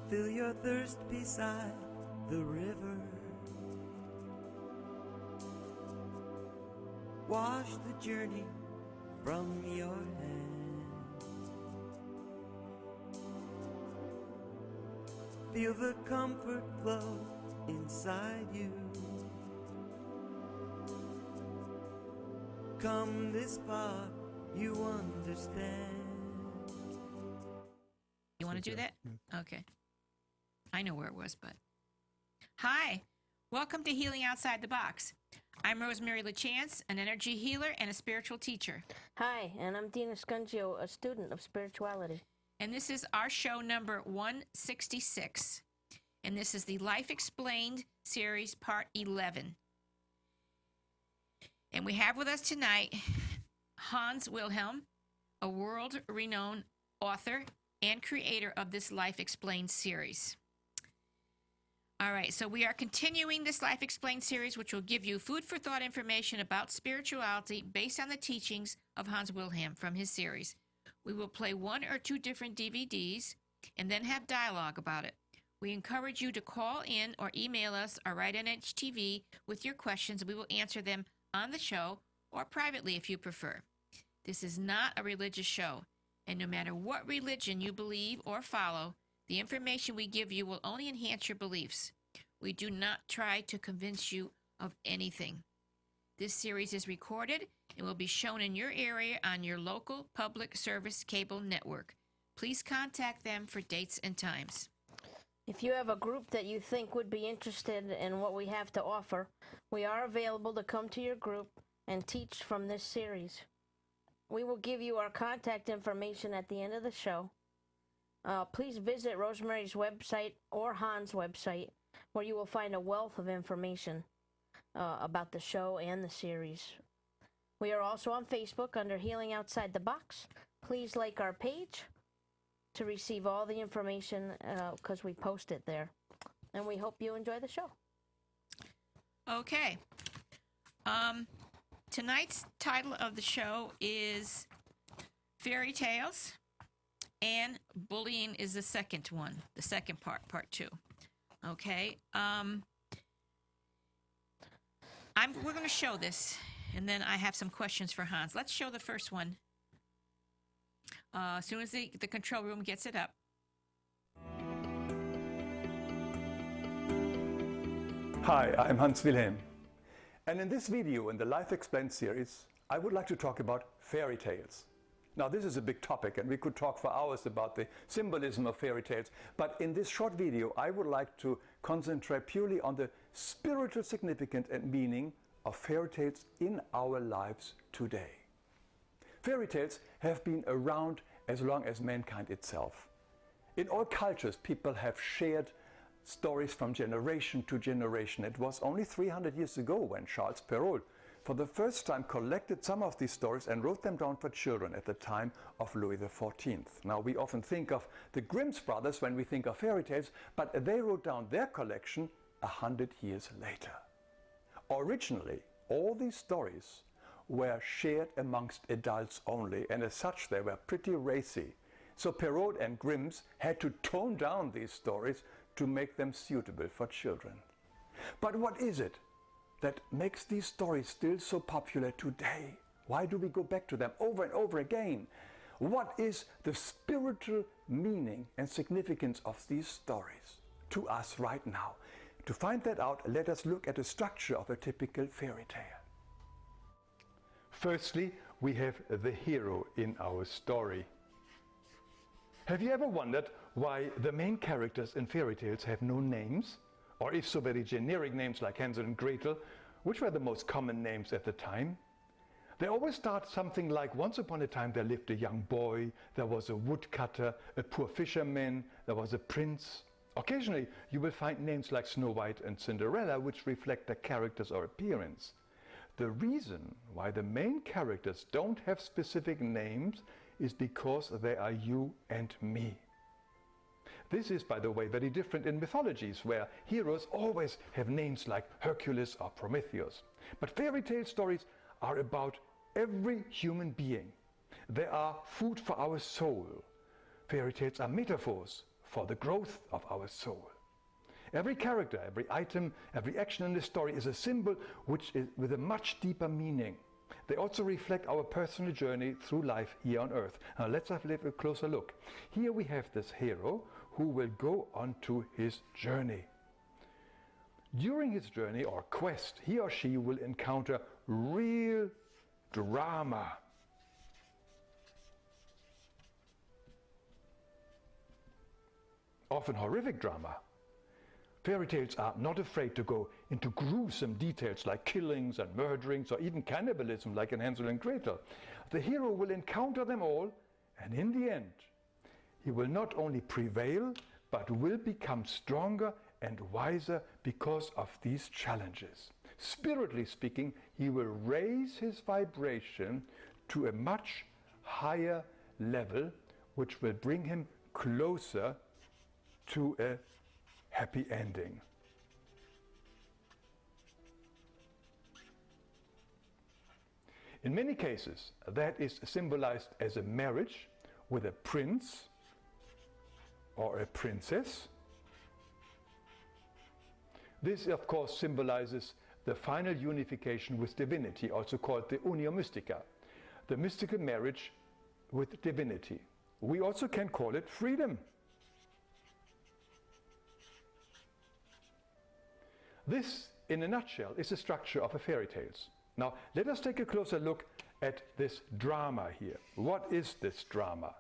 fill your thirst beside the river. Wash the journey from your hand. Feel the comfort flow inside you. Come this far, you understand. You want to do that? Okay. I know where it was, but... Hi. Welcome to Healing Outside the Box. I'm Rosemary Lachance, an energy healer and a spiritual teacher. Hi, and I'm Dina Scungio, a student of spirituality. And this is our show number 166. And this is the Life Explained series, part 11. And we have with us tonight Hans Wilhelm, a world-renowned author and creator of this Life Explained series. All right, so we are continuing this Life Explained series, which will give you food for thought information about spirituality based on the teachings of Hans Wilhelm from his series. We will play one or two different DVDs and then have dialogue about it. We encourage you to call in or email us or write NHTV with your questions. We will answer them on the show or privately if you prefer. This is not a religious show, and no matter what religion you believe or follow, the information we give you will only enhance your beliefs. We do not try to convince you of anything. This series is recorded and will be shown in your area on your local public service cable network. Please contact them for dates and times. If you have a group that you think would be interested in what we have to offer, we are available to come to your group and teach from this series. We will give you our contact information at the end of the show. Please visit Rosemary's website or Hans' website, where you will find a wealth of information about the show and the series. We are also on Facebook under Healing Outside the Box. Please like our page to receive all the information because we post it there. And we hope you enjoy the show. Okay. Tonight's title of the show is Fairy Tales. And bullying is the second one, the second part, part 2. Okay. We're going to show this, and then I have some questions for Hans. Let's show the first one. As soon as the control room gets it up. Hi, I'm Hans Wilhelm. And in this video in the Life Explained series, I would like to talk about fairy tales. Now, this is a big topic, and we could talk for hours about the symbolism of fairy tales, but in this short video, I would like to concentrate purely on the spiritual significance and meaning of fairy tales in our lives today. Fairy tales have been around as long as mankind itself. In all cultures, people have shared stories from generation to generation. It was only 300 years ago when Charles Perrault for the first time collected some of these stories and wrote them down for children at the time of Louis XIV. Now, we often think of the Grimm's brothers when we think of fairy tales, but they wrote down their collection 100 years later. Originally, all these stories were shared amongst adults only, and as such they were pretty racy. So Perrault and Grimm's had to tone down these stories to make them suitable for children. But what is it that makes these stories still so popular today? Why do we go back to them over and over again? What is the spiritual meaning and significance of these stories to us right now? To find that out, let us look at the structure of a typical fairy tale. Firstly, we have the hero in our story. Have you ever wondered why the main characters in fairy tales have no names? Or if so, very generic names like Hansel and Gretel, which were the most common names at the time. They always start something like, once upon a time there lived a young boy, there was a woodcutter, a poor fisherman, there was a prince. Occasionally you will find names like Snow White and Cinderella, which reflect their characters or appearance. The reason why the main characters don't have specific names is because they are you and me. This is, by the way, very different in mythologies, where heroes always have names like Hercules or Prometheus. But fairy tale stories are about every human being. They are food for our soul. Fairy tales are metaphors for the growth of our soul. Every character, every item, every action in the story is a symbol which is with a much deeper meaning. They also reflect our personal journey through life here on earth. Now let's have a closer look. Here we have this hero who will go on to his journey. During his journey or quest, he or she will encounter real drama. Often horrific drama. Fairy tales are not afraid to go into gruesome details like killings and murderings or even cannibalism like in Hansel and Gretel. The hero will encounter them all, and in the end, he will not only prevail, but will become stronger and wiser because of these challenges. Spiritually speaking, he will raise his vibration to a much higher level, which will bring him closer to a happy ending. In many cases, that is symbolized as a marriage with a prince or a princess. This, of course, symbolizes the final unification with divinity, also called the unio mystica, the mystical marriage with divinity. We also can call it freedom. This, in a nutshell, is the structure of a fairy tales. Now, let us take a closer look at this drama here. What is this drama?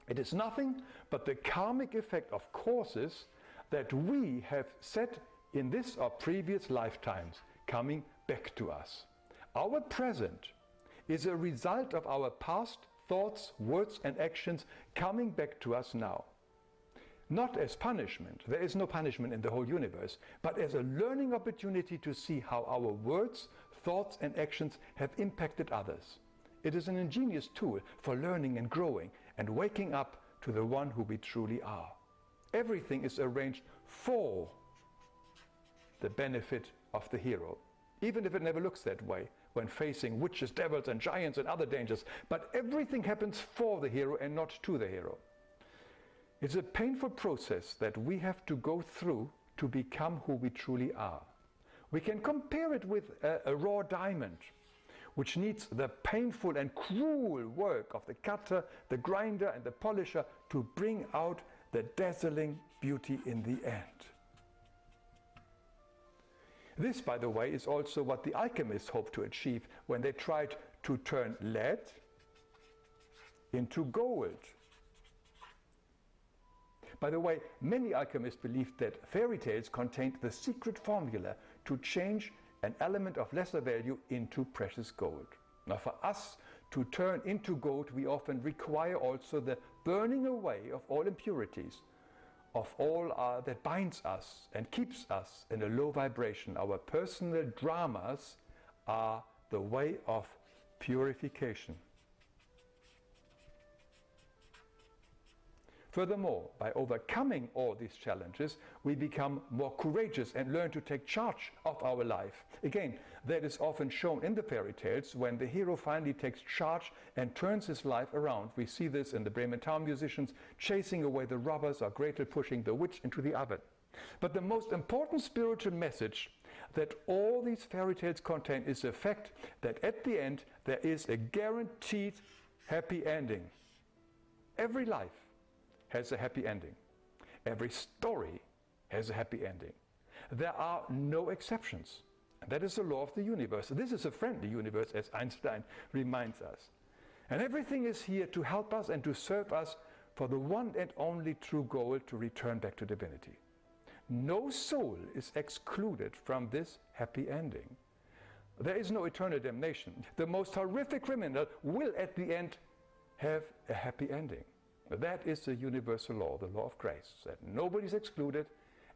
It is nothing but the karmic effect of causes that we have set in this or previous lifetimes coming back to us. Our present is a result of our past thoughts, words and actions coming back to us now. Not as punishment, there is no punishment in the whole universe, but as a learning opportunity to see how our words, thoughts and actions have impacted others. It is an ingenious tool for learning and growing and waking up to the one who we truly are. Everything is arranged for the benefit of the hero, even if it never looks that way when facing witches, devils and giants and other dangers. But everything happens for the hero and not to the hero. It's a painful process that we have to go through to become who we truly are. We can compare it with a raw diamond, which needs the painful and cruel work of the cutter, the grinder and the polisher to bring out the dazzling beauty in the end. This, by the way, is also what the alchemists hoped to achieve when they tried to turn lead into gold. By the way, many alchemists believed that fairy tales contained the secret formula to change an element of lesser value into precious gold. Now, for us to turn into gold, we often require also the burning away of all impurities, of all that binds us and keeps us in a low vibration. Our personal dramas are the way of purification. Furthermore, by overcoming all these challenges, we become more courageous and learn to take charge of our life. Again, that is often shown in the fairy tales when the hero finally takes charge and turns his life around. We see this in the Bremen town musicians chasing away the robbers or Gretel pushing the witch into the oven. But the most important spiritual message that all these fairy tales contain is the fact that at the end there is a guaranteed happy ending. Every life has a happy ending. Every story has a happy ending. There are no exceptions. That is the law of the universe. This is a friendly universe, as Einstein reminds us. And everything is here to help us and to serve us for the one and only true goal to return back to divinity. No soul is excluded from this happy ending. There is no eternal damnation. The most horrific criminal will at the end have a happy ending. That is the universal law, the law of grace, that nobody is excluded,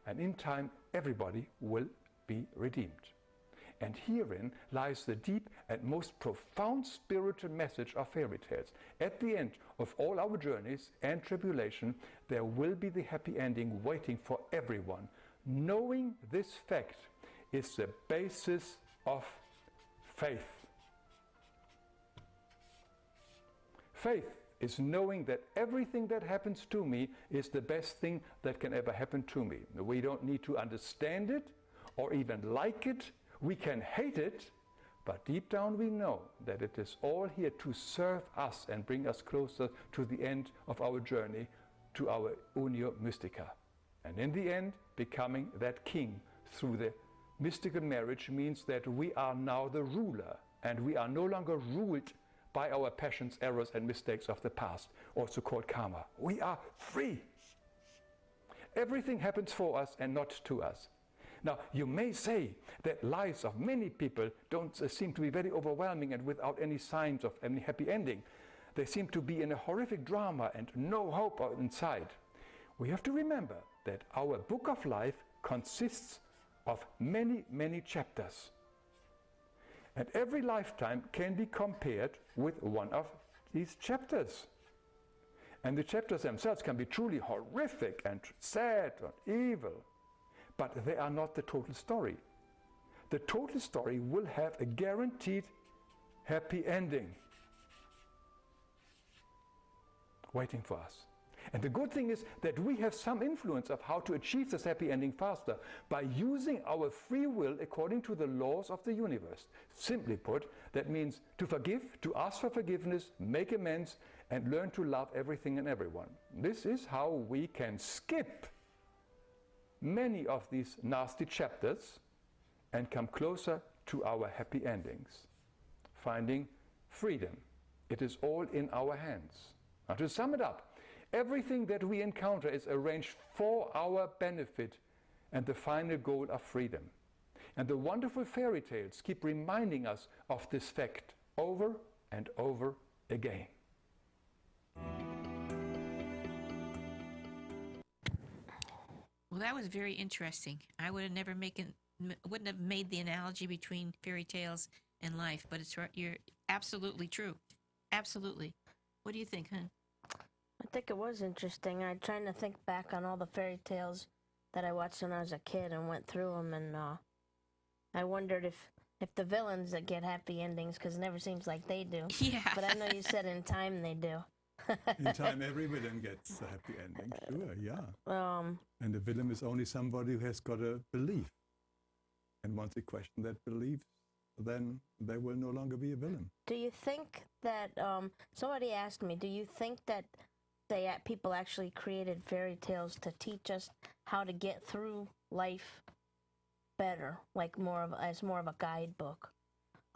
and in time everybody will be redeemed. And herein lies the deep and most profound spiritual message of fairy tales. At the end of all our journeys and tribulation, there will be the happy ending waiting for everyone. Knowing this fact is the basis of faith. Faith is knowing that everything that happens to me is the best thing that can ever happen to me. We don't need to understand it or even like it. We can hate it, but deep down we know that it is all here to serve us and bring us closer to the end of our journey, to our Unio Mystica. And in the end, becoming that king through the mystical marriage means that we are now the ruler, and we are no longer ruled by our passions, errors, and mistakes of the past, also called karma. We are free. Everything happens for us and not to us. Now, you may say that lives of many people don't seem to be very overwhelming and without any signs of any happy ending. They seem to be in a horrific drama and no hope inside. We have to remember that our book of life consists of many, many chapters. And every lifetime can be compared with one of these chapters. And the chapters themselves can be truly horrific and sad and evil, but they are not the total story. The total story will have a guaranteed happy ending waiting for us. And the good thing is that we have some influence of how to achieve this happy ending faster by using our free will according to the laws of the universe. Simply put, that means to forgive, to ask for forgiveness, make amends, and learn to love everything and everyone. This is how we can skip many of these nasty chapters and come closer to our happy endings, finding freedom. It is all in our hands. Now, to sum it up, everything that we encounter is arranged for our benefit and the final goal of freedom. And the wonderful fairy tales keep reminding us of this fact over and over again. Well, that was very interesting. I would have never wouldn't have made the analogy between fairy tales and life, but you're absolutely true. Absolutely. What do you think, hon? I think it was interesting. I'm trying to think back on all the fairy tales that I watched when I was a kid and went through them, and I wondered if the villains that get happy endings, because it never seems like they do. Yeah. But I know you said in time they do. In time, every villain gets a happy ending. Sure, yeah. And the villain is only somebody who has got a belief. And once they question that belief, then they will no longer be a villain. Do you think that, somebody asked me, do you think that people actually created fairy tales to teach us how to get through life better, like as more of a guidebook?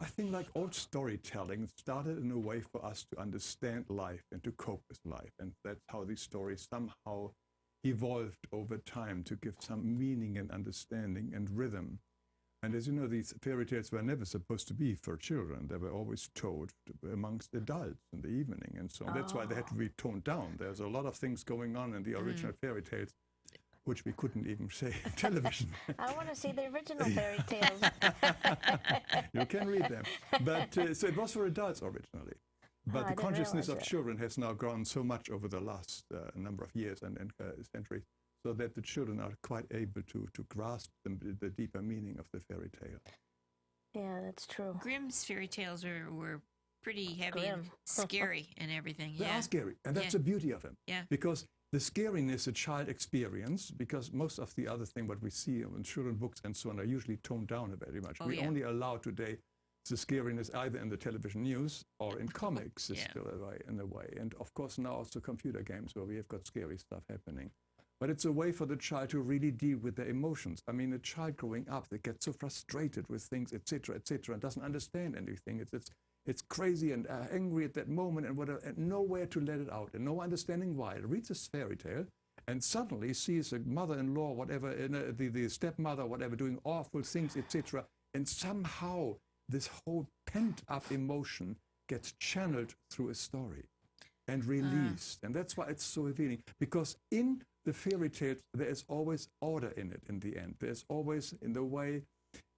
I think like all storytelling, it started in a way for us to understand life and to cope with life. And that's how these stories somehow evolved over time to give some meaning and understanding and rhythm. And as you know, these fairy tales were never supposed to be for children. They were always told amongst adults in the evening and so on. That's why they had to be toned down. There's a lot of things going on in the original fairy tales which we couldn't even say on television. I want to see the original fairy tales. You can read them. But so it was for adults originally. But the consciousness of children has now grown so much over the last number of years and centuries, so that the children are quite able to grasp the deeper meaning of the fairy tale. Yeah, that's true. Grimm's fairy tales were pretty heavy and scary and everything. They are scary, and that's the beauty of them. Yeah. Because the scariness a child experience, because most of the other thing what we see in children books and so on are usually toned down very much. We only allow today the scariness either in the television news or in comics is still in a way. And of course now also computer games where we have got scary stuff happening. But it's a way for the child to really deal with their emotions. I mean, a child growing up that gets so frustrated with things, etc., and doesn't understand anything. It's crazy and angry at that moment and whatever, and nowhere to let it out, and no understanding why. It reads this fairy tale and suddenly sees a mother-in-law, whatever, the stepmother, whatever, doing awful things, etc. And somehow this whole pent-up emotion gets channeled through a story and released. And that's why it's so revealing, because in the fairy tales, there is always order in it in the end. There's always, in the way,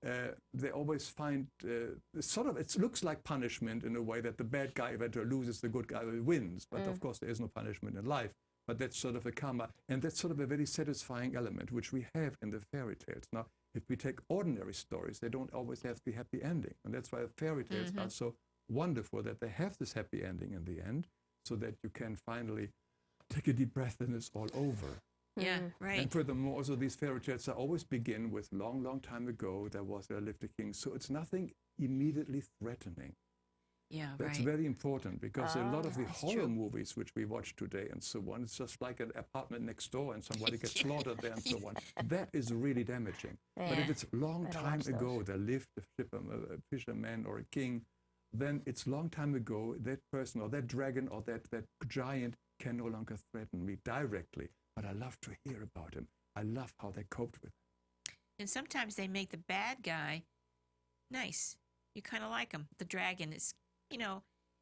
they always find, it looks like punishment in a way that the bad guy eventually loses, the good guy wins. But of course, there is no punishment in life. But that's sort of a karma. And that's sort of a very satisfying element, which we have in the fairy tales. Now, if we take ordinary stories, they don't always have the happy ending. And that's why fairy tales are so wonderful, that they have this happy ending in the end. so that you can finally take a deep breath and it's all over. Yeah, right. And furthermore, also these fairy tales always begin with long, long time ago, there lived a king. So it's nothing immediately threatening. Yeah, That's right. very important, because a lot of the That's horror true. movies which we watch today and so on, it's just like an apartment next door and somebody gets slaughtered there and so on. That is really damaging. But if Yeah. it's long I don't time watch ago, those. there lived a fisherman or a king, then it's long time ago, that person or that dragon or that giant can no longer threaten me directly. But I love to hear about him. I love how they coped with it. And sometimes they make the bad guy nice. You kind of like him. The dragon is,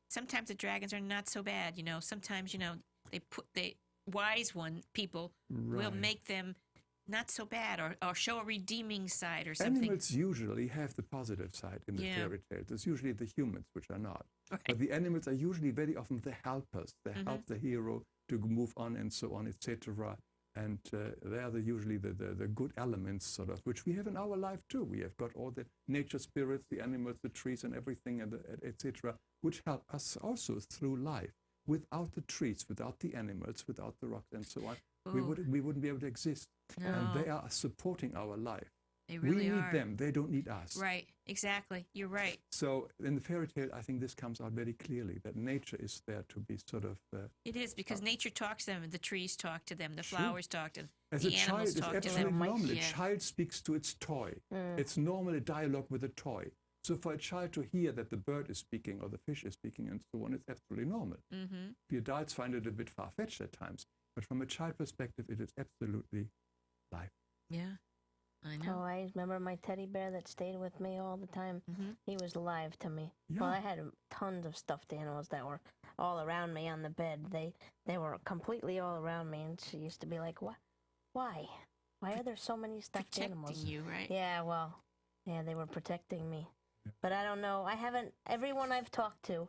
sometimes the dragons are not so bad. Sometimes they wise people will Right. make them not so bad, or show a redeeming side or something. Animals usually have the positive side in the Yeah. fairy tales. It's usually the humans which are not. Right. But the animals are usually very often the helpers. They help the hero to move on and so on, etc. And they are usually the good elements, sort of, which we have in our life too. We have got all the nature spirits, the animals, the trees, and everything, and etc., which help us also through life. Without the trees, without the animals, without the rocks, and so on, we wouldn't be able to exist. No. And they are supporting our life. They really we need are. them; they don't need us. Right, exactly. You're right. So in the fairy tale, I think this comes out very clearly, that nature is there to be sort of... It is, because nature talks to them, the trees talk to them, the Sure. flowers talk to them, As the a child, animals it's talk to absolutely them. normal. Yeah. A child speaks to its toy. It's normal, a dialogue with a toy. So for a child to hear that the bird is speaking or the fish is speaking and so on, it's absolutely normal. Mm-hmm. The adults find it a bit far-fetched at times. But from a child perspective, it is absolutely life. Yeah, I know. Oh, I remember my teddy bear that stayed with me all the time. Mm-hmm. He was alive to me. Yeah. Well, I had tons of stuffed animals that were all around me on the bed. They were completely all around me, and she used to be like, "What? Why? Why are there so many stuffed Protecting animals?" you, right? Yeah, well, yeah, they were protecting me. But I don't know. I haven't. Everyone I've talked to,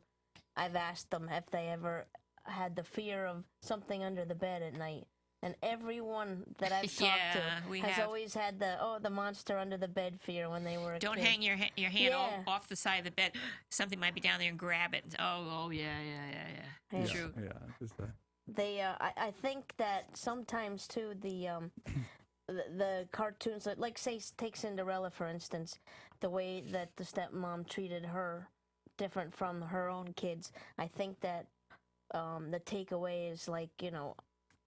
I've asked them if they ever had the fear of something under the bed at night. And everyone that I've talked Yeah, to we has have. always had the monster under the bed fear when they were a Don't kid. hang your hand Yeah. off the side of the bed. Something might be down there and grab it. Oh, yeah. Yeah. True. Yeah. It's, They, I think that sometimes too the cartoons, like say take Cinderella for instance, the way that the stepmom treated her, different from her own kids. I think that the takeaway is like,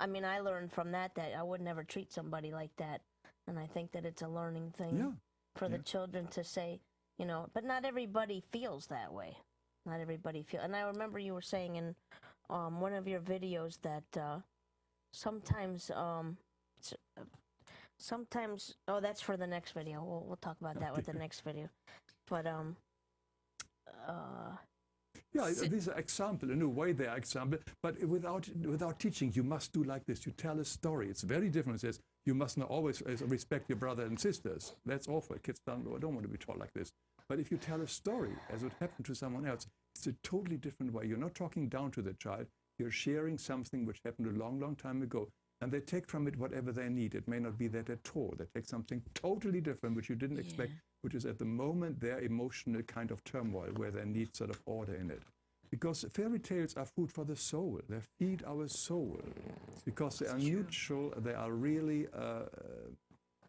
I mean, I learned from that I would never treat somebody like that, and I think that it's a learning thing Yeah. for the children to say, but not everybody feels that way. Not everybody feel. And I remember you were saying in one of your videos that sometimes oh, that's for the next video. We'll talk about that with the next video. But Yeah, these are example. In a way, they are example. But without teaching, you must do like this. You tell a story. It's very different. It says you must not always respect your brother and sisters. That's awful. Kids don't want to be taught like this. But if you tell a story, as would happen to someone else, it's a totally different way. You're not talking down to the child. You're sharing something which happened a long, long time ago. And they take from it whatever they need. It may not be that at all. They take something totally different, which you didn't expect, which is at the moment their emotional kind of turmoil, where they need sort of order in it. Because fairy tales are food for the soul. They feed our soul. Because they are neutral. They are really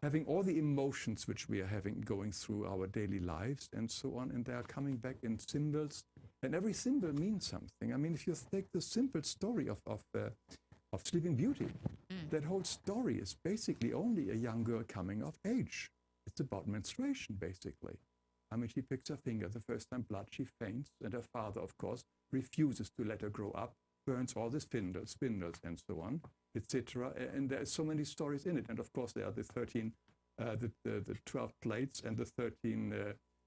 having all the emotions which we are having going through our daily lives and so on. And they are coming back in symbols. And every symbol means something. I mean, if you take the simple story of Sleeping Beauty, that whole story is basically only a young girl coming of age. It's about menstruation, basically. I mean, she picks her finger the first time, blood, she faints, and her father, of course, refuses to let her grow up, burns all the spindles, and so on, etc. And there are so many stories in it. And of course, there are the 13, the 12 plates, and the 13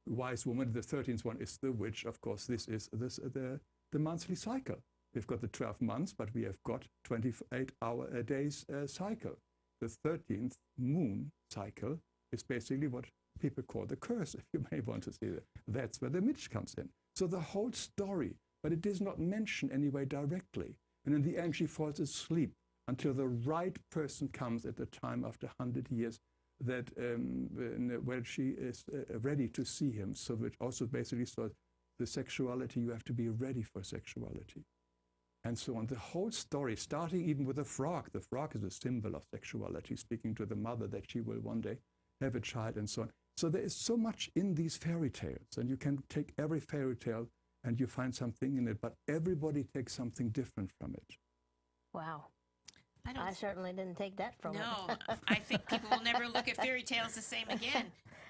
wise women. The 13th one is the witch. Of course, this is the monthly cycle. We've got the 12 months, but we have got 28-hour days cycle. The 13th moon cycle is basically what people call the curse, if you may want to see that. That's where the witch comes in. So the whole story, but it is not mentioned anyway directly. And in the end, she falls asleep until the right person comes at the time after 100 years that where she is ready to see him. So which also basically says the sexuality, you have to be ready for sexuality. and so on. The whole story, starting even with the frog. The frog is a symbol of sexuality, speaking to the mother that she will one day have a child and so on. So there is so much in these fairy tales, and you can take every fairy tale and you find something in it, but everybody takes something different from it. Wow. I certainly didn't take that from it. No, I think people will never look at fairy tales the same again.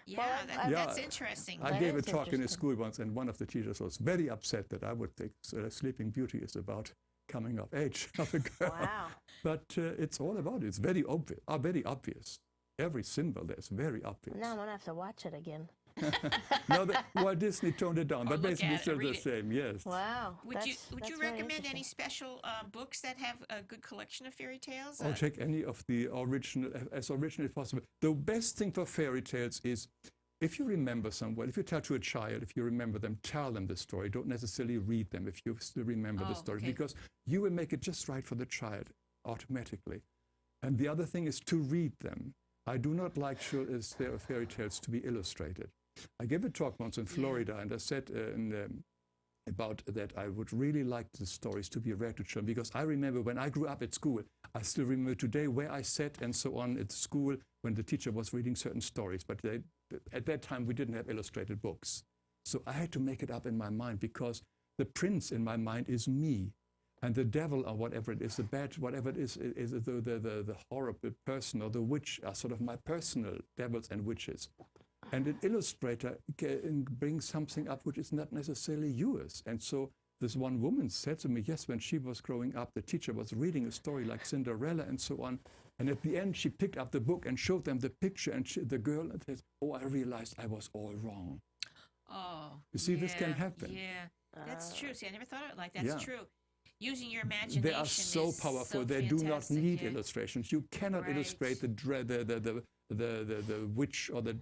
Yeah, that's interesting. I gave a talk in a school once, and one of the teachers was very upset that I would think Sleeping Beauty is about coming of age of a girl. Wow. But it's all about it. It's very obvious. Every symbol there's very obvious. Now I'm going to have to watch it again. No, Walt Disney toned it down, but look basically at it, still the read it. same, yes. Wow. Would you recommend any special books that have a good collection of fairy tales? Or take any of the original, as original as possible. The best thing for fairy tales is, if you remember someone, if you tell to a child, if you remember them, tell them the story. Don't necessarily read them if you still remember the story, because you will make it just right for the child automatically. And the other thing is to read them. I do not like fairy tales to be illustrated. I gave a talk once in Florida, and I said about that I would really like the stories to be read to children, because I remember when I grew up at school, I still remember today where I sat and so on at school when the teacher was reading certain stories. But at that time, we didn't have illustrated books. So I had to make it up in my mind, because the prince in my mind is me. And the devil, or whatever it is, the bad, whatever it is the horrible person, or the witch are sort of my personal devils and witches. And an illustrator can bring something up which is not necessarily yours. And so this one woman said to me, yes, when she was growing up, the teacher was reading a story like Cinderella and so on. And at the end, she picked up the book and showed them the picture. And the girl says, oh, I realized I was all wrong. Oh, you see, this can happen. Yeah, that's true. See, I never thought of it like that. That's true. Using your imagination. They are so powerful. They do not need illustrations. You cannot illustrate the witch or the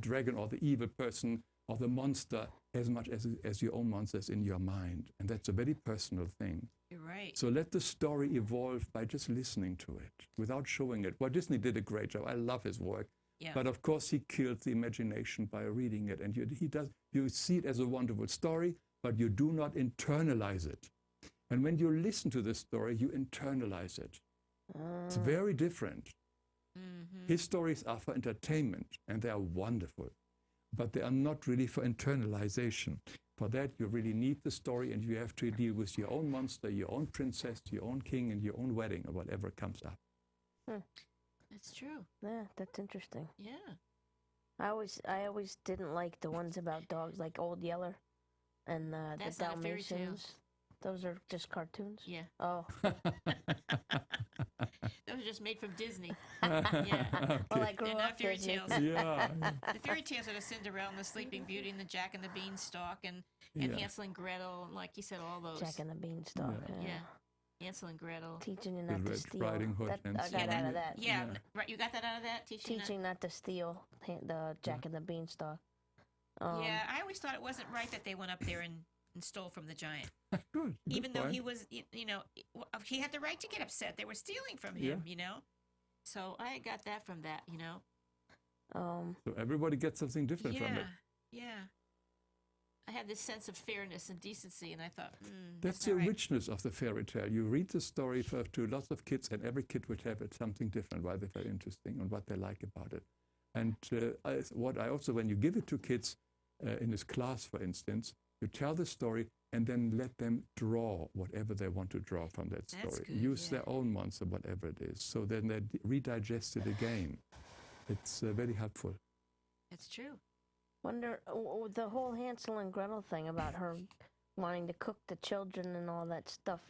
dragon or the evil person or the monster as much as your own monsters in your mind. And that's a very personal thing. You're right. So let the story evolve by just listening to it without showing it. Walt Disney did a great job. I love his work. Yeah. But of course, he killed the imagination by reading it. And you see it as a wonderful story, but you do not internalize it. And when you listen to the story, you internalize it. It's very different. Mm-hmm. His stories are for entertainment, and they are wonderful. But they are not really for internalization. For that, you really need the story, and you have to deal with your own monster, your own princess, your own king, and your own wedding, or whatever comes up. That's true. Yeah, that's interesting. Yeah. I always didn't like the ones about dogs, like Old Yeller and the Dalmatians. Those are just cartoons? Yeah. Oh. Those are just made from Disney. Yeah. Well, I grew up fairy Disney. tales. Yeah. The fairy tales are the Cinderella and the Sleeping Beauty and the Jack and the Beanstalk and Hansel and Gretel, and like you said, all those. Jack and the Beanstalk. Yeah. Hansel and Gretel. Teaching you not to steal. Riding Hood and I got out of that. Yeah, right. You got that out of that? Teaching not to steal the Jack and the Beanstalk. Yeah, I always thought it wasn't right that they went up there and stole from the giant. Good. Even though he was, he had the right to get upset. They were stealing from him, So I got that from that, So everybody gets something different from it. Yeah. I had this sense of fairness and decency, and I thought, that's the richness of the fairy tale. You read the story to lots of kids, and every kid would have something different, why they're very interesting and what they like about it. And when you give it to kids in this class, for instance, you tell the story and then let them draw whatever they want to draw from that story. Good, Use their own monster, whatever it is. So then they redigest it again. It's very helpful. That's true. Wonder, the whole Hansel and Gretel thing about her wanting to cook the children and all that stuff.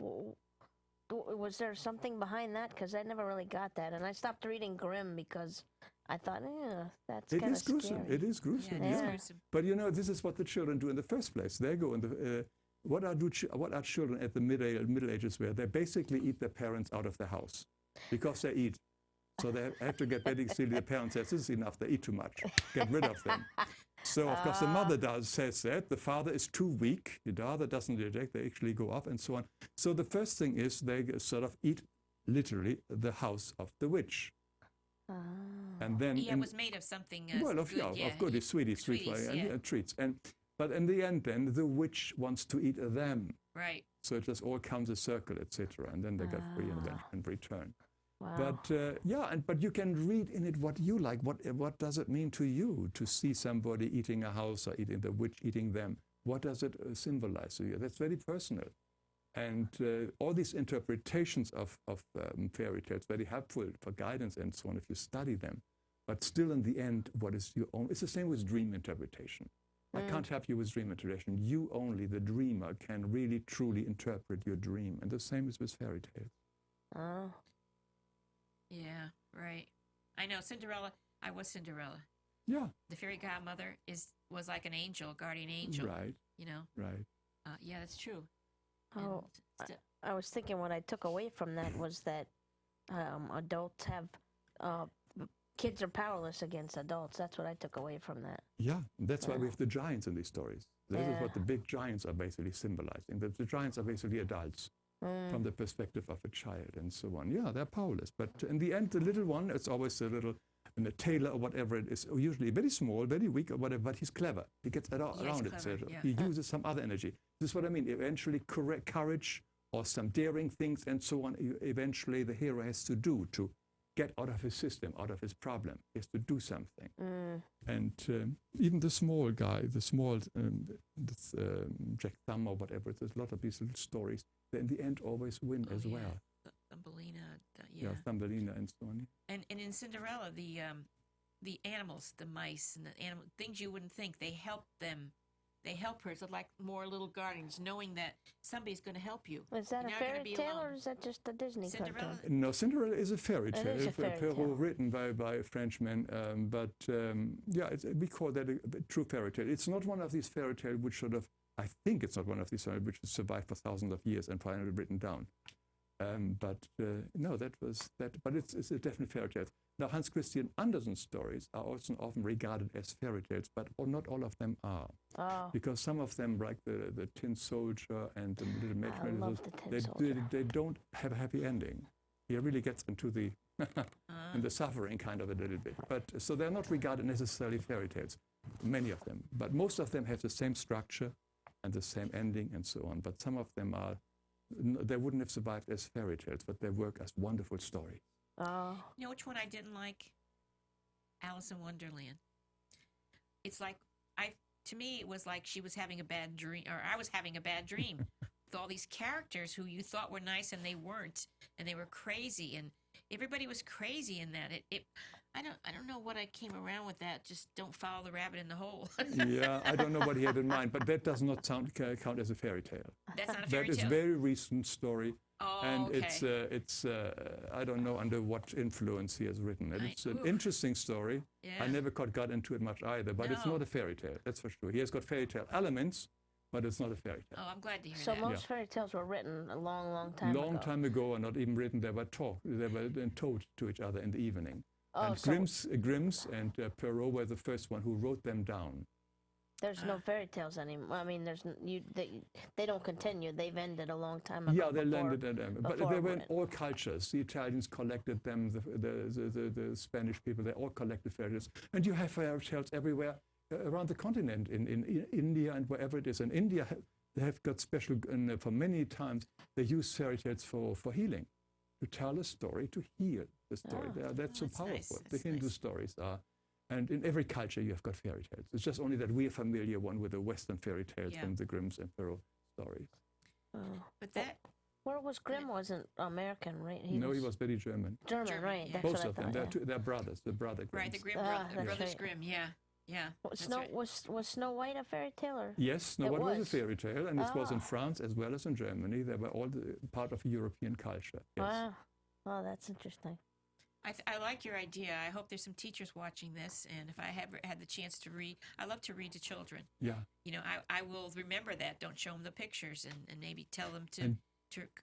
Was there something behind that? Because I never really got that. And I stopped reading Grimm because I thought, that's kind of scary. It is gruesome. Yeah, it is gruesome. But this is what the children do in the first place. They go in the what are children at the Middle Ages where they basically eat their parents out of the house because they eat. So they have to get basically the parents says, this is enough, they eat too much. Get rid of them. So of course the mother says that. The father is too weak. The father doesn't reject. They actually go off and so on. So the first thing is they sort of eat literally the house of the witch. And then it was made of something of goodies, sweet treats. But in the end, then the witch wants to eat them. Right. So it just all comes a circle, etc., and then they get free and then can return. Wow. But but you can read in it what you like. What does it mean to you to see somebody eating a house or eating the witch eating them? What does it symbolize to you? That's very personal. And all these interpretations of fairy tales very helpful for guidance and so on if you study them. But still, in the end, what is your own? It's the same with dream interpretation. I can't help you with dream interpretation. You only, the dreamer, can really truly interpret your dream. And the same is with fairy tales. Oh. Yeah, right. I know Cinderella. I was Cinderella. Yeah. The fairy godmother was like an angel, a guardian angel. Right. You know. Right. Yeah, that's true. Oh, I was thinking what I took away from that was that adults have kids are powerless against adults. That's what I took away from that. Yeah, that's why we have the giants in these stories. This is what the big giants are basically symbolizing. That the giants are basically adults from the perspective of a child and so on. Yeah, they're powerless. But in the end, the little one, it's always a little, a tailor or whatever it is, usually very small, very weak or whatever, but he's clever. He gets around it. So yeah. he uses some other energy. This is what I mean. Eventually, courage or some daring things and so on, eventually the hero has to do to get out of his system, out of his problem. He has to do something. And even the small guy, Jack Thumb or whatever, there's a lot of these little stories. They in the end always win as well. Thumbelina, Yeah, Thumbelina and so on. And in Cinderella, the animals, the mice and the animal things you wouldn't think, they help them. They help her. So like more little guardians, knowing that somebody's going to help you. Is that You're a not gonna fairy be tale alone. or is that just a Disney Cinderella? cartoon? No, Cinderella is a fairy tale. It is a fairy tale. Written by a Frenchman. We call that a true fairy tale. It's not one of these fairy tales which I think it's not one of these fairy tales which has survived for thousands of years and finally written down. No, that was that. But it's a definite fairy tale. Now, Hans Christian Andersen's stories are also often regarded as fairy tales, but not all of them are. Oh. Because some of them, like the Tin Soldier and the Little I Matron, love the Tin Soldier. they don't have a happy ending. He really gets into the in the suffering kind of a little bit. But so they're not regarded necessarily fairy tales, many of them. But most of them have the same structure and the same ending and so on. But some of them they wouldn't have survived as fairy tales, but they work as wonderful stories. Oh. You know which one I didn't like? Alice in Wonderland. It's like to me it was like she was having a bad dream, or I was having a bad dream with all these characters who you thought were nice and they weren't, and they were crazy, and everybody was crazy in that. I don't know what I came around with that. Just don't follow the rabbit in the hole. Yeah, I don't know what he had in mind, but that does not count as a fairy tale. That's not a fairy tale. That is a very recent story. Oh, and okay. it's I don't know under what influence he has written it. It's an Oof. interesting story. Yeah. I never got into it much either, but it's No. not a fairy tale, that's for sure. He has got fairy tale elements, but it's not a fairy tale. Oh, I'm glad to hear So that. most fairy tales were written a long time ago. Long time ago, or not even written, they were told to each other in the evening. Oh, And so Grimm's and Perrault were the first one who wrote them down. there's no fairy tales anymore. I mean, they don't continue. They've ended a long time ago. Yeah, they before- landed at them. But before they were in when- all cultures. The Italians collected them, the Spanish people, they all collected fairy tales. And you have fairy tales everywhere around the continent, in India and wherever it is. In India, they have got special, and for many times, they use fairy tales for healing, to tell a story, to heal the story. That's so that's powerful. nice. The That's Hindu nice. stories are. And in every culture, you have got fairy tales. It's just only that we are familiar with the Western fairy tales Yeah. and the Grimm's and Perrault stories. Oh. But that Where was Grimm? Wasn't American, right? He was very German. German, German, right? yeah. That's Both what I of them. thought. They're brothers. The brother right, the Grimms. Grimm that's brothers right. Grimm. Yeah. That's Snow right. was Snow White a fairy tale? Or? Yes, Snow It White was a was. fairy tale, and it was in Ah. France as well as in Germany. They were all part of European culture. Yes. Wow. Oh, that's interesting. I like your idea. I hope there's some teachers watching this, and if I have had the chance to read, I love to read to children. Yeah. You know, I will remember that. Don't show them the pictures, and maybe tell them to And-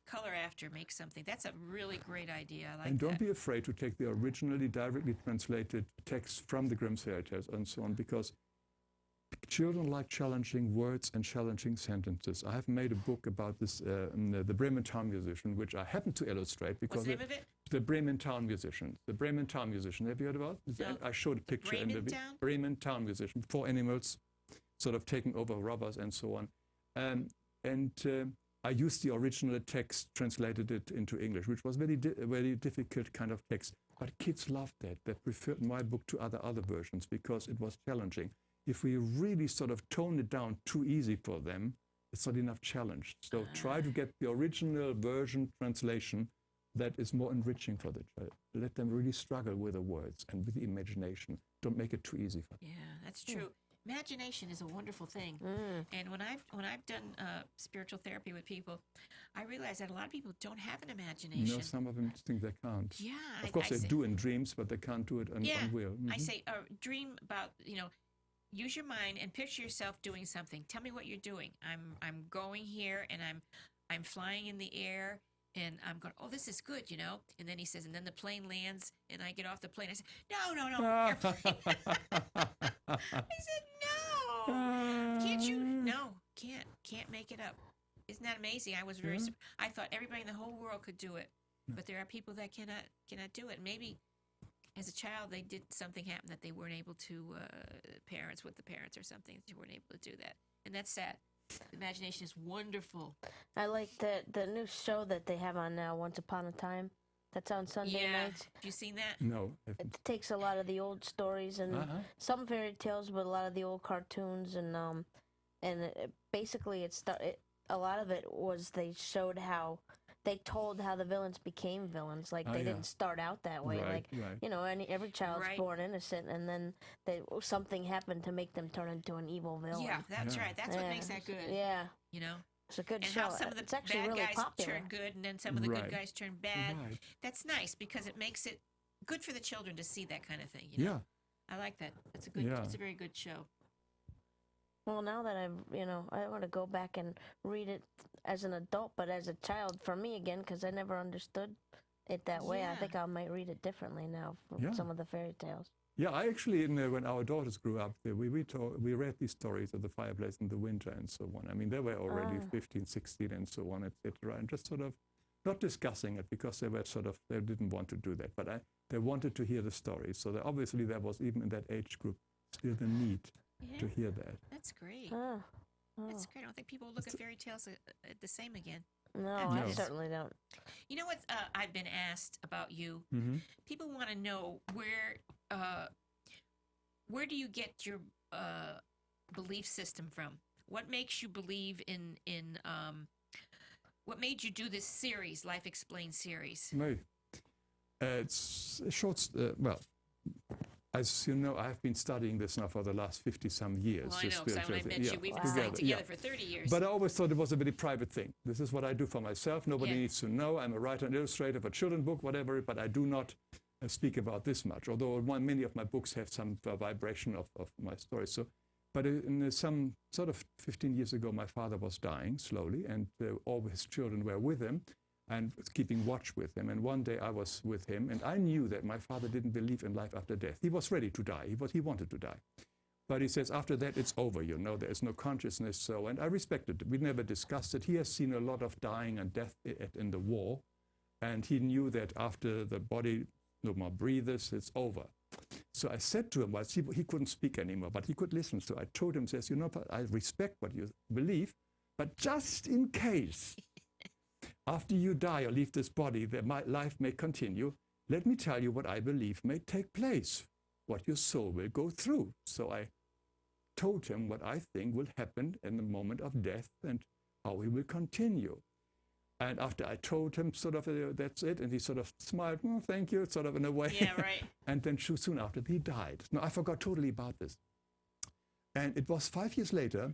color after, make something. That's a really great idea. I like And don't that. be afraid to take the originally directly translated text from the Grimm's fairy tales and so on, because children like challenging words and challenging sentences. I have made a book about this, the Bremen Town Musician, which I happen to illustrate because What's the name of it? the Bremen Town Musician. The Bremen Town Musician. Have you heard about it? No. I showed a picture in the Bremen Town? Bremen Town Musician. 4 animals, sort of taking over robbers and so on. I used the original text, translated it into English, which was very difficult kind of text. But kids loved that. They preferred my book to other versions because it was challenging. If we really sort of tone it down too easy for them, it's not enough challenge. So try to get the original version translation that is more enriching for the child. Let them really struggle with the words and with the imagination. Don't make it too easy for them. Yeah, that's true. Imagination is a wonderful thing. And when I've done spiritual therapy with people, I realize that a lot of people don't have an imagination. No, some of them think they can't. Yeah. Of course, they do in dreams, but they can't do it on will. I say, dream about, use your mind and picture yourself doing something. Tell me what you're doing. I'm going here and I'm flying in the air and I'm going, oh, this is good, And then he says, and then the plane lands and I get off the plane. I said, no, airplane. I said, no. Can't you? No, can't make it up. Isn't that amazing? I was very. I thought everybody in the whole world could do it, but there are people that cannot do it. Maybe as a child they did something happen that they weren't able to. Parents with the parents or something, they weren't able to do that, and that's sad. Imagination is wonderful. I like the new show that they have on now, Once Upon a Time. That's on Sunday nights. Have you seen that? No. It takes a lot of the old stories and some fairy tales, but a lot of the old cartoons and basically a lot of it was they told how the villains became villains. Like they didn't start out that way. Every child's born innocent, and then something happened to make them turn into an evil villain. Yeah, that's right. That's what makes that good. Yeah. It's a good show. How some of the bad really guys popular. turn good, and then some of the good guys turn bad. Right. That's nice because it makes it good for the children to see that kind of thing. Yeah, I like that. It's a very good show. Well, now that I want to go back and read it as an adult, but as a child for me again, because I never understood it that way. I think I might read it differently now from some of the fairy tales. Yeah, I actually, when our daughters grew up, we read these stories at the fireplace in the winter and so on. I mean, they were already 15, 16 and so on, etc. And just sort of not discussing it because they didn't want to do that, but they wanted to hear the stories. So obviously there was, even in that age group, still the need to hear that. That's great. That's great. I don't think people look at fairy tales the same again. No, I certainly don't. You know what I've been asked about you? People want to know where do you get your belief system from? What makes you believe in what made you do this series, Life Explained series? No, it's a short. As you know, I've been studying this now for the last 50-some years. Well, I know, because when I met you, we've been studying together for 30 years. But I always thought it was a very private thing. This is what I do for myself. Nobody needs to know. I'm a writer and illustrator of a children's book, whatever, but I do not speak about this much, although many of my books have some vibration of my stories. But some sort of 15 years ago, my father was dying slowly, and all his children were with him and keeping watch with him. And one day I was with him, and I knew that my father didn't believe in life after death. He was ready to die. He wanted to die. But he says, after that, it's over, there is no consciousness. And I respected it. We never discussed it. He has seen a lot of dying and death in the war, and he knew that after the body no more breathes, it's over. So I said to him, he couldn't speak anymore, but he could listen. So I told him, I respect what you believe, but just in case, after you die or leave this body, my life may continue, let me tell you what I believe may take place, what your soul will go through. So I told him what I think will happen in the moment of death and how we will continue. And after I told him that's it, and he sort of smiled, thank you, sort of in a way. Yeah, right. And then soon after, he died. No, I forgot totally about this. And it was 5 years later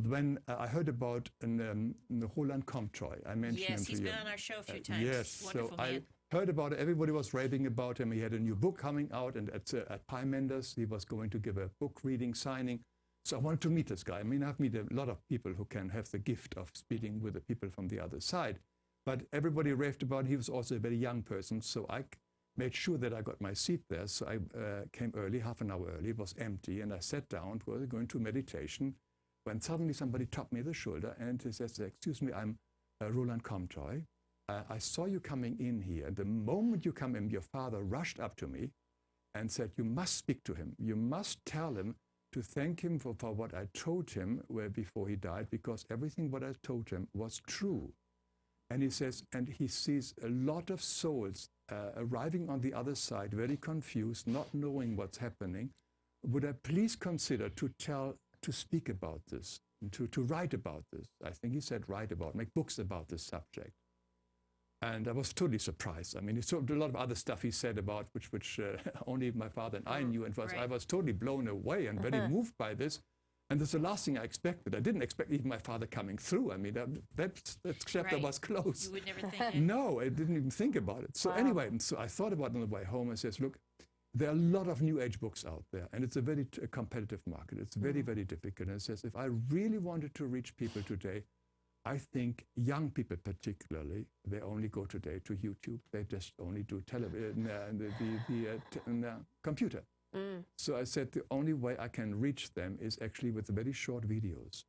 when I heard about Roland Comtois. I mentioned him to you. Yes, he's been on our show a few times. Yes, wonderful so man. I heard about it. Everybody was raving about him. He had a new book coming out, and at Pymender's, he was going to give a book reading signing. So I wanted to meet this guy. I mean, I've met a lot of people who can have the gift of speaking with the people from the other side. But everybody raved about it. He was also a very young person, so I made sure that I got my seat there. So I came early, half an hour early. It was empty, and I sat down to go into meditation, when suddenly somebody tapped me on the shoulder, and he says, excuse me, I'm Roland Comtois. I saw you coming in here. The moment you come in, your father rushed up to me and said, you must speak to him. You must tell him to thank him for what I told him before he died, because everything what I told him was true. And he says, and he sees a lot of souls arriving on the other side, very confused, not knowing what's happening. Would I please consider to speak about this, to write about this? I think he said make books about this subject. And I was totally surprised. I mean, a lot of other stuff he said about which only my father and I knew, and I was totally blown away and very moved by this. And that's the last thing I expected. I didn't expect even my father coming through. I mean, that chapter was closed. You would never think it. No, I didn't even think about it. So anyway, so I thought about it on the way home and says, look, there are a lot of new age books out there, and it's a very competitive market. It's very, very difficult. And it says, if I really wanted to reach people today, I think young people particularly, they only go today to YouTube. They just only do television, the computer. So I said, the only way I can reach them is actually with very short videos.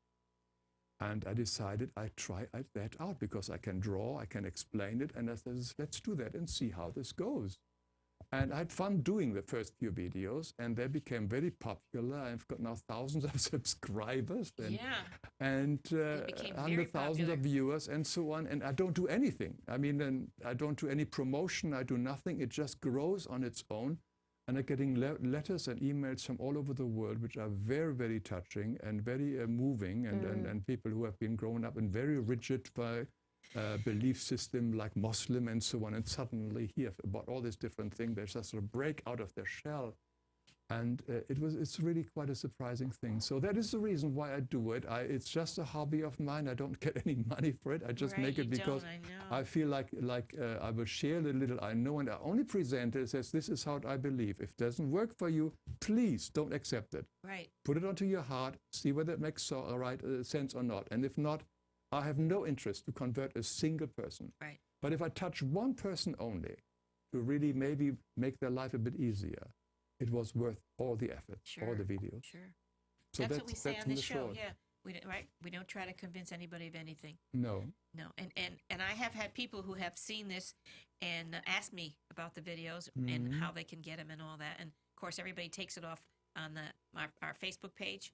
And I decided I'd try that out, because I can draw, I can explain it, and I said, let's do that and see how this goes. And I had fun doing the first few videos, and they became very popular. I've got now thousands of subscribers and hundreds of thousands of viewers and so on. And I don't do anything. I mean, I don't do any promotion. I do nothing. It just grows on its own. And I'm getting letters and emails from all over the world, which are very, very touching and very moving, and people who have been grown up in very rigid belief system like Muslim and so on, and suddenly hear about all these different things. They just sort of break out of their shell. And it's really quite a surprising thing. So that is the reason why I do it. It's just a hobby of mine. I don't get any money for it. I just make it because I feel like I will share the little I know, and I only present it. Says, this is how I believe. If it doesn't work for you, please don't accept it. Right. Put it onto your heart, see whether it makes sense or not. And if not, I have no interest to convert a single person. Right. But if I touch one person only to really maybe make their life a bit easier, it was worth all the effort, all the videos. Sure. So that's what we say on this show. short. Yeah. We don't try to convince anybody of anything. No. And I have had people who have seen this and asked me about the videos and how they can get them and all that. And of course, everybody takes it off on our Facebook page.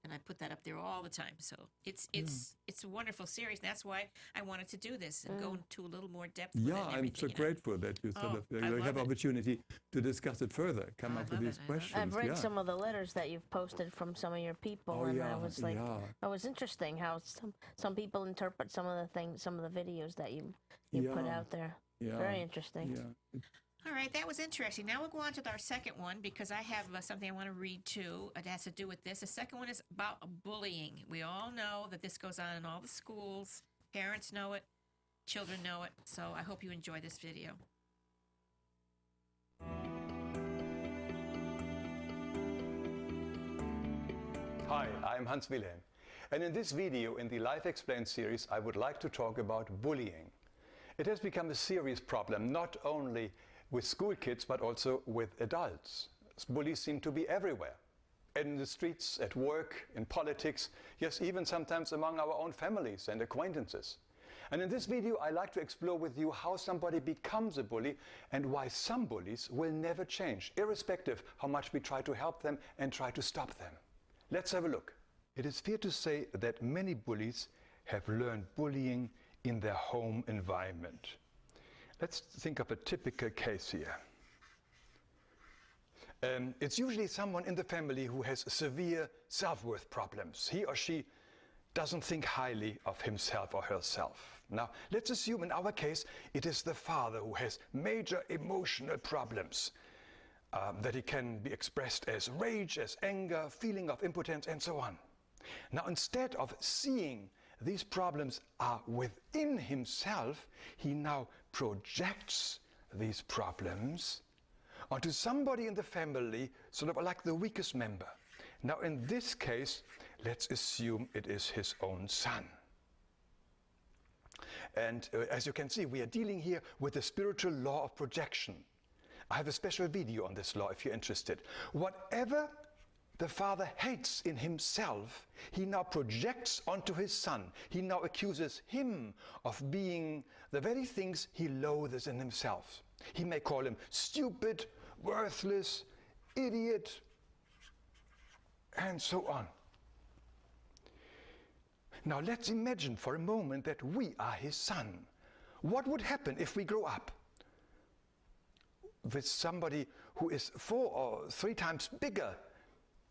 And I put that up there all the time. So it's a wonderful series. And that's why I wanted to do this and go into a little more depth with it. Yeah, I'm so grateful that you have opportunity to discuss it further, come up with these questions. I've read some of the letters that you've posted from some of your people, and I was like, it was interesting how some people interpret some of the videos that you put out there. Yeah. Very interesting. Yeah. All right, that was interesting. Now we'll go on to our second one, because I have something I want to read too. It has to do with this. The second one is about bullying. We all know that this goes on in all the schools. Parents know it. Children know it. So I hope you enjoy this video. Hi, I'm Hans Wilhelm. And in this video, in the Life Explained series, I would like to talk about bullying. It has become a serious problem, not only with school kids, but also with adults. Bullies seem to be everywhere. In the streets, at work, in politics, yes, even sometimes among our own families and acquaintances. And in this video, I like to explore with you how somebody becomes a bully and why some bullies will never change, irrespective how much we try to help them and try to stop them. Let's have a look. It is fair to say that many bullies have learned bullying in their home environment. Let's think of a typical case here. It's usually someone in the family who has severe self-worth problems. He or she doesn't think highly of himself or herself. Now, let's assume in our case, it is the father who has major emotional problems that he can be expressed as rage, as anger, feeling of impotence, and so on. Now, instead of seeing these problems are within himself, he now projects these problems onto somebody in the family, sort of like the weakest member. Now, in this case, let's assume it is his own son. And as you can see, we are dealing here with the spiritual law of projection. I have a special video on this law if you're interested. Whatever the father hates in himself, he now projects onto his son. He now accuses him of being the very things he loathes in himself. He may call him stupid, worthless, idiot, and so on. Now let's imagine for a moment that we are his son. What would happen if we grow up with somebody who is 4 or 3 times bigger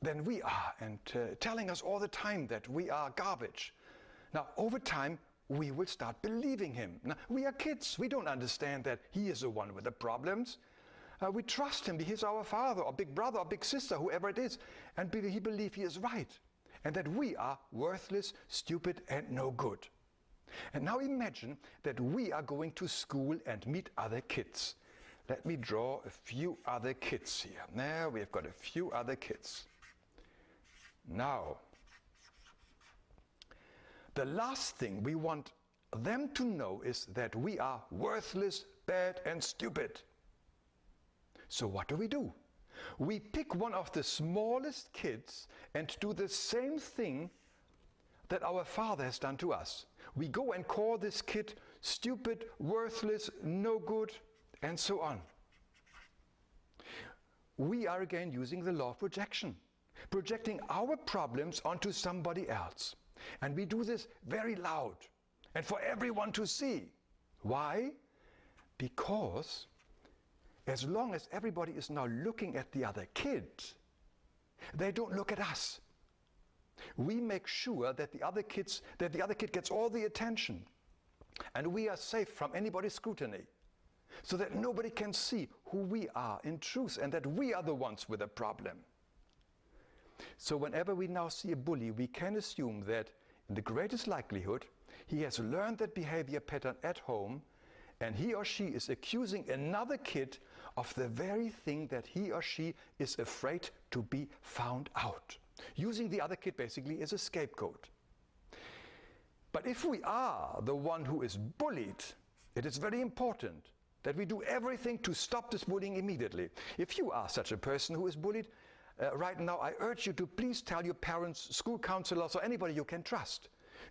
than we are and telling us all the time that we are garbage? Now, over time, we will start believing him. Now, we are kids. We don't understand that he is the one with the problems. We trust him. He's our father or big brother or big sister, whoever it is, and he believes he is right, and that we are worthless, stupid, and no good. And now imagine that we are going to school and meet other kids. Let me draw a few other kids here. Now we have got a few other kids. Now, the last thing we want them to know is that we are worthless, bad, and stupid. So what do? We pick one of the smallest kids and do the same thing that our father has done to us. We go and call this kid stupid, worthless, no good, and so on. We are again using the law of projection, projecting our problems onto somebody else. And we do this very loud and for everyone to see. Why? Because as long as everybody is now looking at the other kid, they don't look at us. We make sure that the other kid gets all the attention, and we are safe from anybody's scrutiny, so that nobody can see who we are in truth and that we are the ones with a problem. So whenever we now see a bully, we can assume that in the greatest likelihood he has learned that behavior pattern at home, and he or she is accusing another kid of the very thing that he or she is afraid to be found out, using the other kid basically as a scapegoat. But if we are the one who is bullied, it is very important that we do everything to stop this bullying immediately. If you are such a person who is bullied right now, I urge you to please tell your parents, school counselors, or anybody you can trust.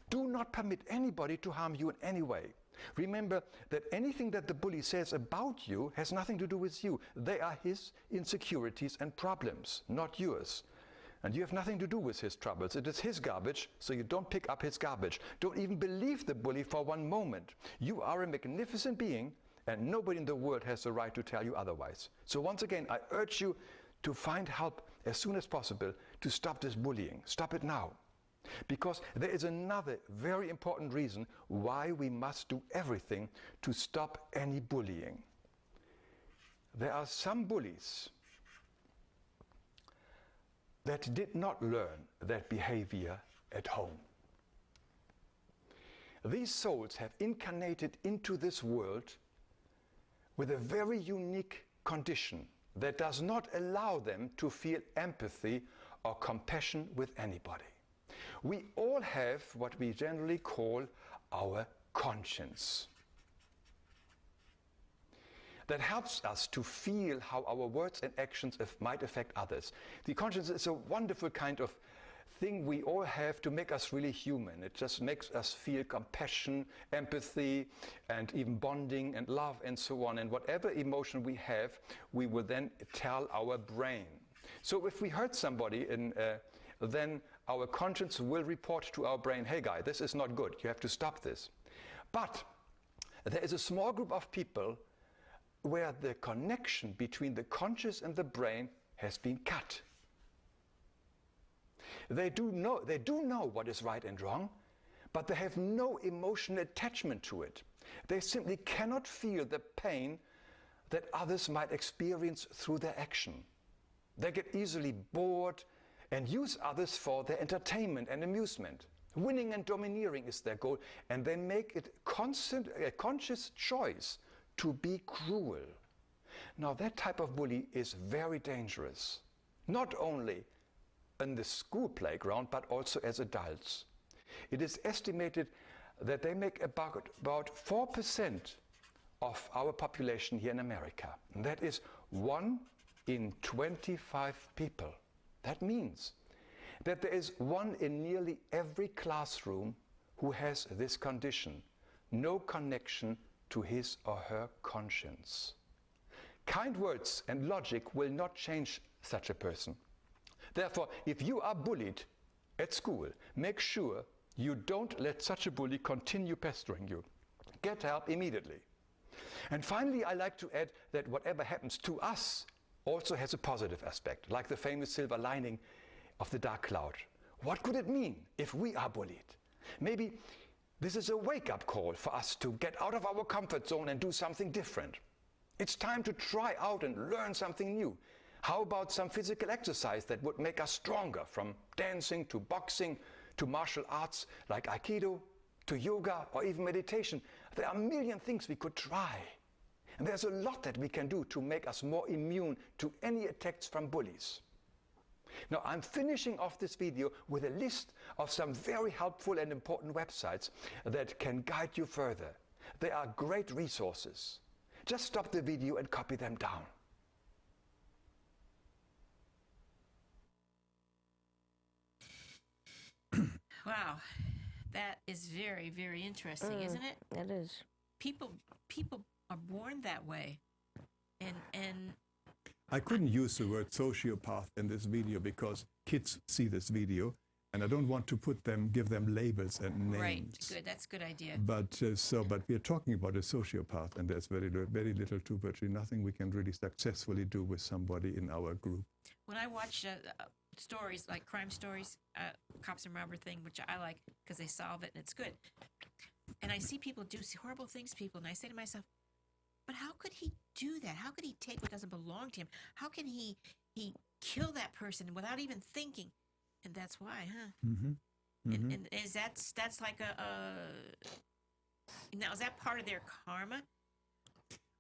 Do not permit anybody to harm you in any way. Remember that anything that the bully says about you has nothing to do with you. They are his insecurities and problems, not yours. And you have nothing to do with his troubles. It is his garbage, so you don't pick up his garbage. Don't even believe the bully for one moment. You are a magnificent being, and nobody in the world has the right to tell you otherwise. So once again, I urge you to find help as soon as possible to stop this bullying. Stop it now. Because there is another very important reason why we must do everything to stop any bullying. There are some bullies that did not learn that behavior at home. These souls have incarnated into this world with a very unique condition that does not allow them to feel empathy or compassion with anybody. We all have what we generally call our conscience. That helps us to feel how our words and actions might affect others. The conscience is a wonderful kind of thing we all have to make us really human. It just makes us feel compassion, empathy, and even bonding and love and so on. And whatever emotion we have, we will then tell our brain. So if we hurt somebody, then our conscience will report to our brain, hey guy, this is not good, you have to stop this. But there is a small group of people where the connection between the conscious and the brain has been cut. They do know what is right and wrong, but they have no emotional attachment to it. They simply cannot feel the pain that others might experience through their action. They get easily bored and use others for their entertainment and amusement. Winning and domineering is their goal, and they make it a conscious choice to be cruel. Now that type of bully is very dangerous, not only in the school playground, but also as adults. It is estimated that they make about 4% of our population here in America. And that is 1 in 25 people. That means that there is 1 in nearly every classroom who has this condition, no connection to his or her conscience. Kind words and logic will not change such a person. Therefore, if you are bullied at school, make sure you don't let such a bully continue pestering you. Get help immediately. And finally, I like to add that whatever happens to us also has a positive aspect, like the famous silver lining of the dark cloud. What could it mean if we are bullied? Maybe this is a wake-up call for us to get out of our comfort zone and do something different. It's time to try out and learn something new. How about some physical exercise that would make us stronger, from dancing to boxing to martial arts like Aikido, to yoga or even meditation? There are a million things we could try. And there's a lot that we can do to make us more immune to any attacks from bullies. Now, I'm finishing off this video with a list of some very helpful and important websites that can guide you further. They are great resources. Just stop the video and copy them down. Wow, that is very, very interesting, isn't it? It is. People are born that way, and I couldn't use the word sociopath in this video because kids see this video, and I don't want to give them labels and names. right, good. That's a good idea. But we are talking about a sociopath, and there's very little to virtually nothing we can really successfully do with somebody in our group. When I watch stories like crime stories, cops and robber thing, which I like because they solve it and it's good, and I see people do horrible things to people, and I say to myself, but how could he do that? How could he take what doesn't belong to him? How can he kill that person without even thinking? And that's why, huh? Mm-hmm. Mm-hmm. And is that's like now, is that part of their karma?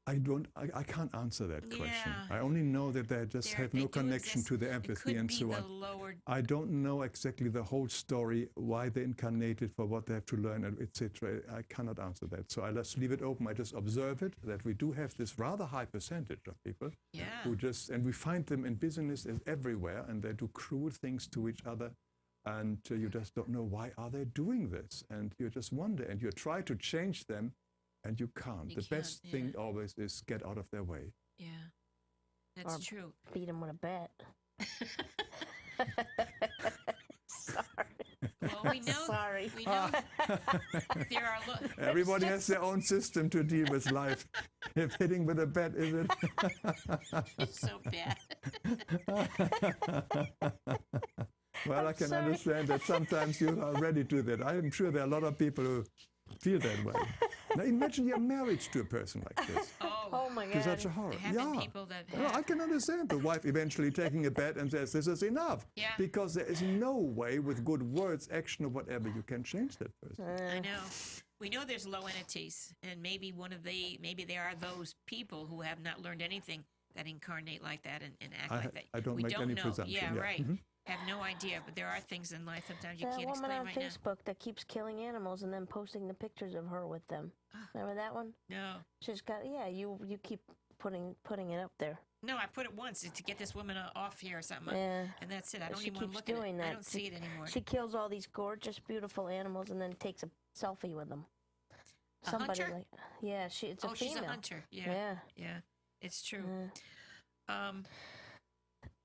I can't answer that question. Yeah. I only know that they just have no connection to the It empathy could and be so the on. lower. I don't know exactly the whole story, why they incarnated, for what they have to learn, etc. I cannot answer that. So I just leave it open. I just observe it, that we do have this rather high percentage of people who and we find them in business everywhere, and they do cruel things to each other, and you just don't know why are they doing this, and you just wonder, and you try to change them, and you can't. The best thing always is get out of their way. Yeah, that's Or true. Beat him with a bat. Sorry. Well, we know. Sorry. We know there are. Everybody has their own system to deal with life. If hitting with a bat isn't. It's so bad. Well, I can understand that sometimes you are ready to that. I'm sure there are a lot of people who feel that way. Now imagine you're married to a person like this. Oh my God. To such a horror. There have been people that Well, I can understand the wife eventually taking a bat and says, this is enough. Yeah. Because there is no way with good words, action, or whatever, you can change that person. I know. We know there's low entities, and maybe maybe there are those people who have not learned anything that incarnate like that and act like that. I don't we make don't any know. presumption. Yeah, right. Mm-hmm. Have no idea, but there are things in life sometimes you That can't woman explain on right Facebook that keeps killing animals and then posting the pictures of her with them. Remember that one? now. She's got you keep putting it up there. No, I put it once to get this woman off here or something, Yeah. and that's it. I don't She even want to keeps look at doing it. that. I don't see it anymore. She kills all these gorgeous, beautiful animals and then takes a selfie with them. A Somebody hunter? like it's a female. She's a hunter. Yeah. Yeah. It's true. Yeah.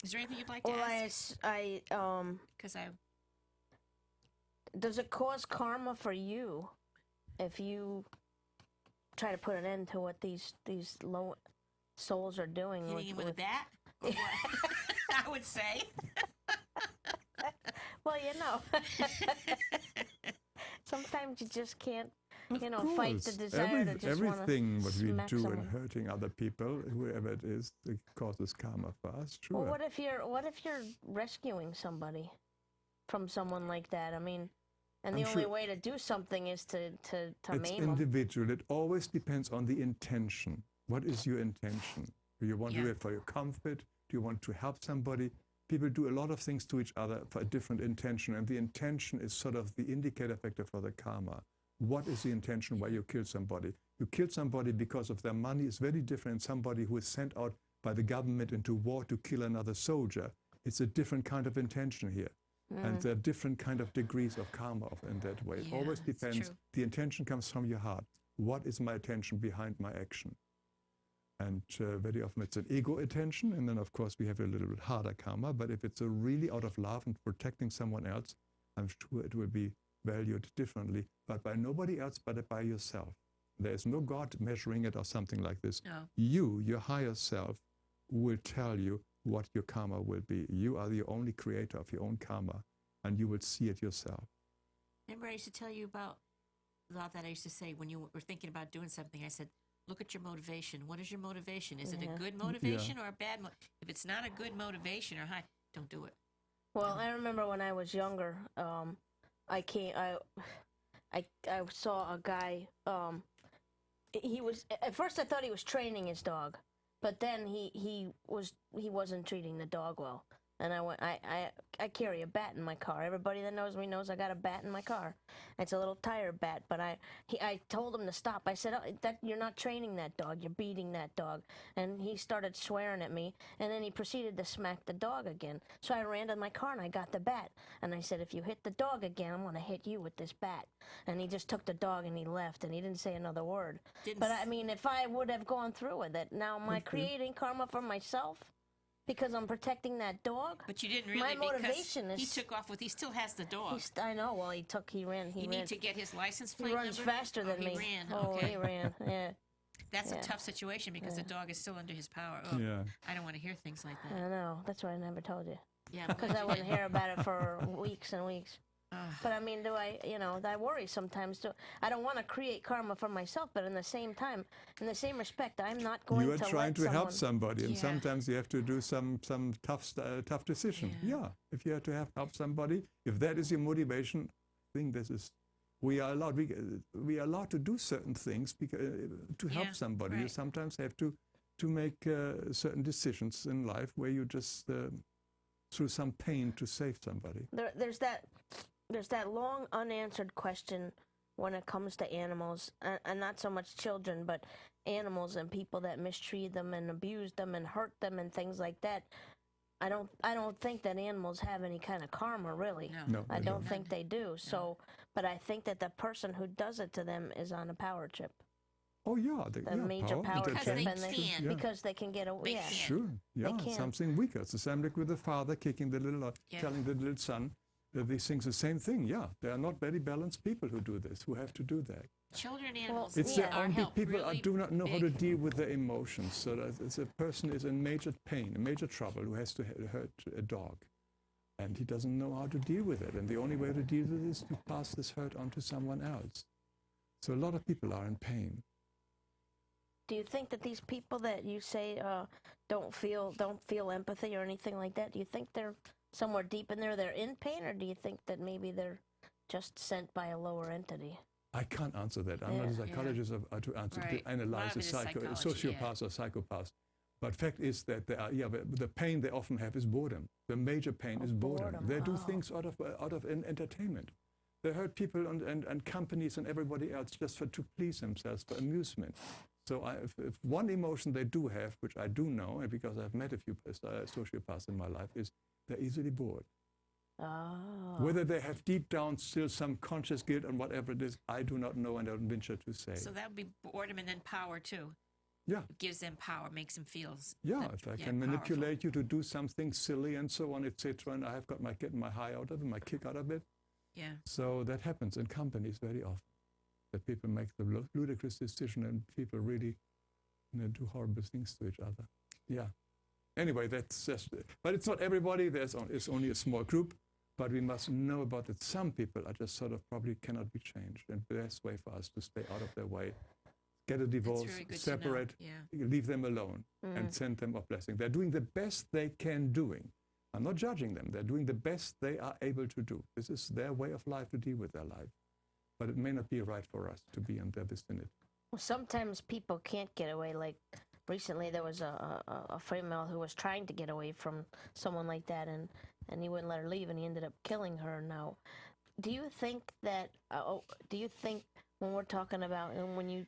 Is there anything you'd like to Well, ask? Because does it cause karma for you if you try to put an end to what these low souls are doing? hitting him with a bat? Or what? I would say. Well, sometimes you just can't, Of fight the course. desire to just want Everything what we smack do someone. in hurting other people, whoever it is, it causes karma for us. Sure. Well, what if you're rescuing somebody from someone like that? I mean, and I'm the only sure- way to do something is to It's maim them. individual. It always depends on the intention. What is your intention? Do you want to do it for your comfort? Do you want to help somebody? People do a lot of things to each other for a different intention, and the intention is sort of the indicator factor for the karma. What is the intention why you kill somebody? You kill somebody because of their money. It's very different than somebody who is sent out by the government into war to kill another soldier. It's a different kind of intention here. And there are different kind of degrees of karma in that way. It Yeah, always that's depends. true. The intention comes from your heart. What is my intention behind my action? And very often it's an ego attention, and then of course we have a little bit harder karma. But if it's a really out of love and protecting someone else, I'm sure it will be valued differently, but by nobody else but by yourself. There is no God measuring it or something like this. No. You, your higher self, will tell you what your karma will be. You are the only creator of your own karma, and you will see it yourself. Remember I used to tell you about that I used to say when you were thinking about doing something, I said, look at your motivation. What is your motivation? Is it a good motivation or a bad if it's not a good motivation or high, don't do it. Well, I remember when I was younger, I saw a guy, he was, at first I thought he was training his dog, but then he wasn't treating the dog well. And I carry a bat in my car. Everybody that knows me knows I got a bat in my car. It's a little tire bat, but I told him to stop. I said, that you're not training that dog. You're beating that dog. And he started swearing at me, and then he proceeded to smack the dog again. So I ran to my car and I got the bat. And I said, if you hit the dog again, I'm going to hit you with this bat. And he just took the dog and he left, and he didn't say another word. But I mean, if I would have gone through with it, now am I creating karma for myself? Because I'm protecting that dog. But you didn't really. My motivation is he took off with. He still has the dog. I know. Well, he ran. You need to get his license plate He runs number? faster than me. He ran. Oh, Okay. he ran. Yeah. That's a tough situation because the dog is still under his power. Oh, Yeah. I don't want to hear things like that. I know. That's why I never told you. Yeah. Because I wouldn't hear about it for weeks and weeks. But I mean, I worry sometimes too. I don't want to create karma for myself, but in the same time, in the same respect, I'm not going to You are trying to help somebody, and Yeah. sometimes you have to do some tough decision. Yeah. If you have to help somebody, if that is your motivation, I think we are allowed to do certain things to help somebody. Right. You sometimes have to make certain decisions in life where you just through some pain to save somebody. There's that long unanswered question when it comes to animals, and not so much children, but animals and people that mistreat them and abuse them and hurt them and things like that. I don't think that animals have any kind of karma, really. No, I they don't think they do. So, but I think that the person who does it to them is on a power trip. Oh yeah, The major power Because trip, they and can. because they can get away. They Yeah. can. Sure, yeah, can. something weaker. It's the same like with the father kicking the little, telling the little son, these things, the same thing. Yeah, they are not very balanced people who do this, who have to do that. Children and animals It's Yeah. their are own helped people really do not know how to big. deal with their emotions. So that if a person is in major pain, in major trouble, who has to hurt a dog, and he doesn't know how to deal with it. And the only way to deal with it is to pass this hurt on to someone else. So a lot of people are in pain. Do you think that these people that you say don't feel empathy or anything like that, do you think they're somewhere deep in there, they're in pain, or do you think that maybe they're just sent by a lower entity? I can't answer that. I'm not a psychologist to answer, Right. to analyze A lot of it is psychology, sociopaths or psychopaths. But fact is that they are, the pain they often have is boredom. The major pain is boredom. They do things out of entertainment. They hurt people and companies and everybody else just to please themselves, for amusement. So if one emotion they do have, which I do know, and because I've met a few sociopaths in my life, is they're easily bored. Oh. Whether they have deep down still some conscious guilt and whatever it is, I do not know and I don't venture to say. So that would be boredom and then power too. Yeah. It gives them power, makes them feel. Yeah, if I can manipulate you to do something silly and so on, etc., and I have got getting my high out of it, my kick out of it. Yeah. So that happens in companies very often, that people make the ludicrous decision and people really do horrible things to each other. Yeah. Anyway, that's just, but it's not everybody. It's only a small group, but we must know about that. Some people are just sort of probably cannot be changed, and the best way for us to stay out of their way, get a divorce, really good separate, to know. Yeah. leave them alone, and send them a blessing. They're doing the best they can doing. I'm not judging them. They're doing the best they are able to do. This is their way of life to deal with their life. But it may not be right for us to be in their vicinity. Well, sometimes people can't get away. Like recently, there was a female who was trying to get away from someone like that, and he wouldn't let her leave, and he ended up killing her. Now, do you think that? Do you think when we're talking about and when you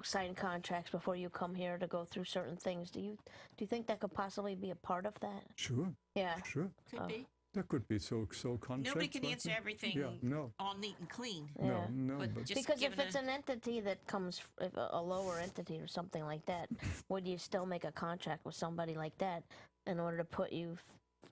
sign contracts before you come here to go through certain things, do you think that could possibly be a part of that? Sure. Yeah. Sure. Could be. That could be so concept. Nobody can answer everything Yeah, no, all neat and clean. Yeah. no. But But just Because if given it's an entity that comes, if a lower entity or something like that, would you still make a contract with somebody like that in order to put you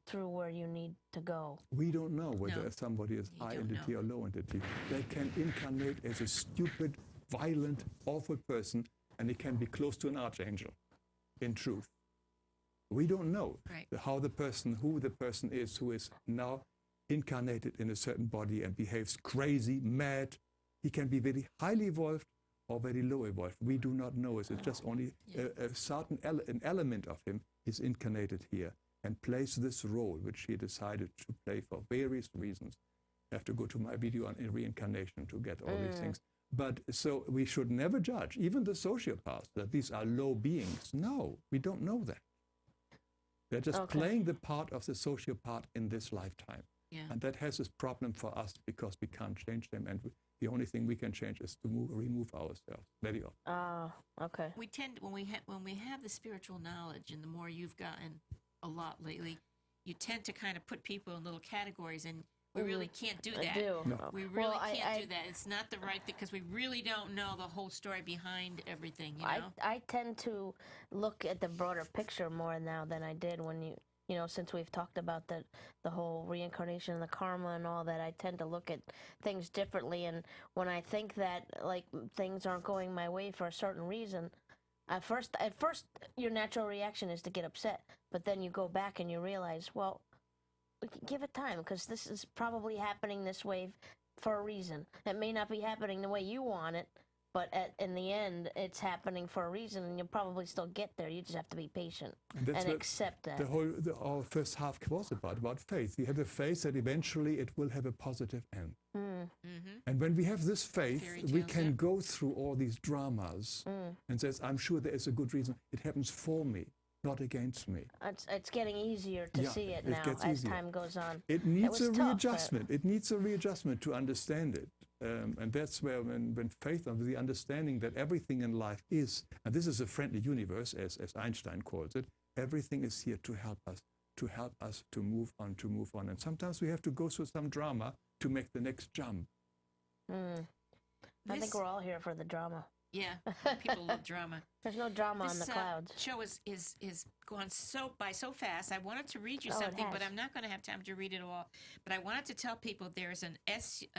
through where you need to go? we don't know whether No, somebody is you high don't entity know. or low entity. They can incarnate as a stupid, violent, awful person, and it can be close to an archangel, in truth. We don't know Right. who the person is who is now incarnated in a certain body and behaves crazy, mad. He can be very highly evolved or very low evolved. We do not know. It's just only a certain an element of him is incarnated here and plays this role, which he decided to play for various reasons. I have to go to my video on reincarnation to get all these things. But so we should never judge, even the sociopaths, that these are low beings. No, we don't know that. They're just playing the part of the sociopath in this lifetime. Yeah. And that has this problem for us because we can't change them. And the only thing we can change is to remove ourselves very often. Okay. We tend when we have the spiritual knowledge, and the more you've gotten a lot lately, you tend to kind of put people in little categories, and we really can't do that. I do. No. We really Well, can't do that. It's not the right thing because we really don't know the whole story behind everything. You know. I tend to look at the broader picture more now than I did when you know, since we've talked about the whole reincarnation and the karma and all that. I tend to look at things differently, and when I think that like things aren't going my way for a certain reason, at first your natural reaction is to get upset, but then you go back and you realize, well, give it time, because this is probably happening this way for a reason. It may not be happening the way you want it, but in the end, it's happening for a reason, and you'll probably still get there. You just have to be patient that's and what accept that. our first half was about faith. We have the faith that eventually it will have a positive end. And when we have this faith, Fairy we tales, can yeah. go through all these dramas and says, I'm sure there is a good reason. It happens for me, not against me. It's getting easier to Yeah, see it it now gets as easier. time goes on. It needs was a tough, readjustment. It needs a readjustment to understand it. And that's where when faith and the understanding that everything in life is, and this is a friendly universe, as Einstein calls it, everything is here to help us to move on. And sometimes we have to go through some drama to make the next jump. I think we're all here for the drama. Yeah, people love drama. There's no drama on the This clouds. show is gone so fast. I wanted to read you Oh, it something, but has. I'm not going to have time to read it all. But I wanted to tell people there's a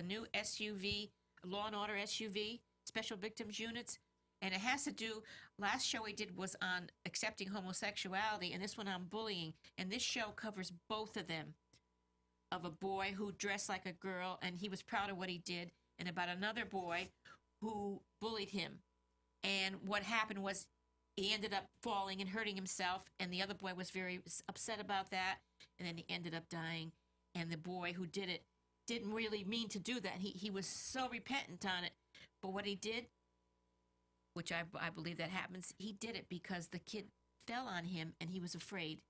new SUV, Law and Order SUV, Special Victims Units, and it has to do. Last show we did was on accepting homosexuality, and this one on bullying. And this show covers both of them, of a boy who dressed like a girl, and he was proud of what he did, and about another boy who bullied him. And what happened was he ended up falling and hurting himself, and the other boy was very upset about that, and then he ended up dying. And the boy who did it didn't really mean to do that. He was so repentant on it. But what he did, which I believe that happens, he did it because the kid fell on him and he was afraid.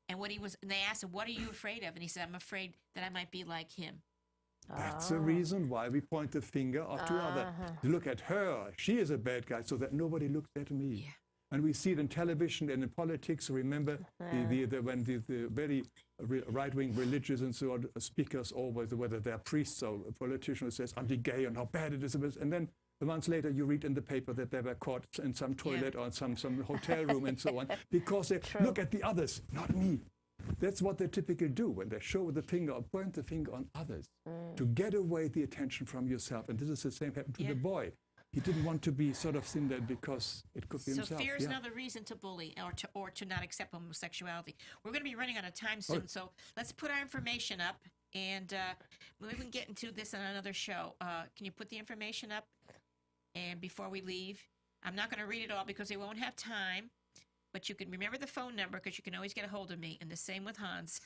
And they asked him, what are you afraid of? And he said, I'm afraid that I might be like him. That's the reason why we point the finger to other. Look at her. She is a bad guy, so that nobody looks at me. Yeah. And we see it in television and in politics. Remember when the very right-wing religious and so on speakers, always, whether they're priests or politicians, says anti-gay and how bad it is. And then a month later, you read in the paper that they were caught in some toilet or in some hotel room and so on, because they look at the others, not me. That's what they typically do when they show the finger or point the finger on others to get away the attention from yourself. And this is the same happened to the boy. He didn't want to be sort of seen there because it could be So himself. fear is another reason to bully or to not accept homosexuality. We're going to be running out of time soon, so let's put our information up, and we can get into this on another show. Can you put the information up? And before we leave, I'm not going to read it all because we won't have time, but you can remember the phone number because you can always get a hold of me, and the same with Hans.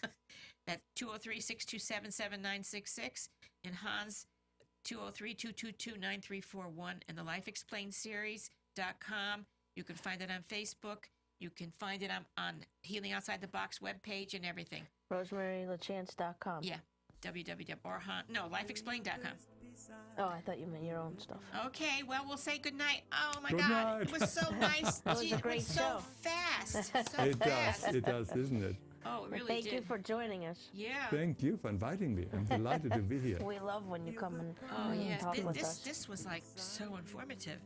That's 203-627-7966, and Hans 203-222-9341, and the lifeexplainedseries.com. You can find it on Facebook. You can find it on Healing Outside the Box webpage and everything. RosemaryLachance.com. Yeah, lifeexplained.com. Oh, I thought you meant your own stuff. Okay, well, we'll say good night. Oh, my Good God. night. It was so nice. That was a great so show. fast. So It fast. does, isn't it? Oh, it really Thank did. you for joining us. Yeah. Thank you for inviting me. I'm delighted to be here. We love when you come and Oh, yeah. talk with us. This was like so informative.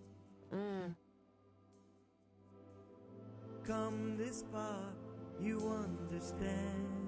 Come this far, you understand.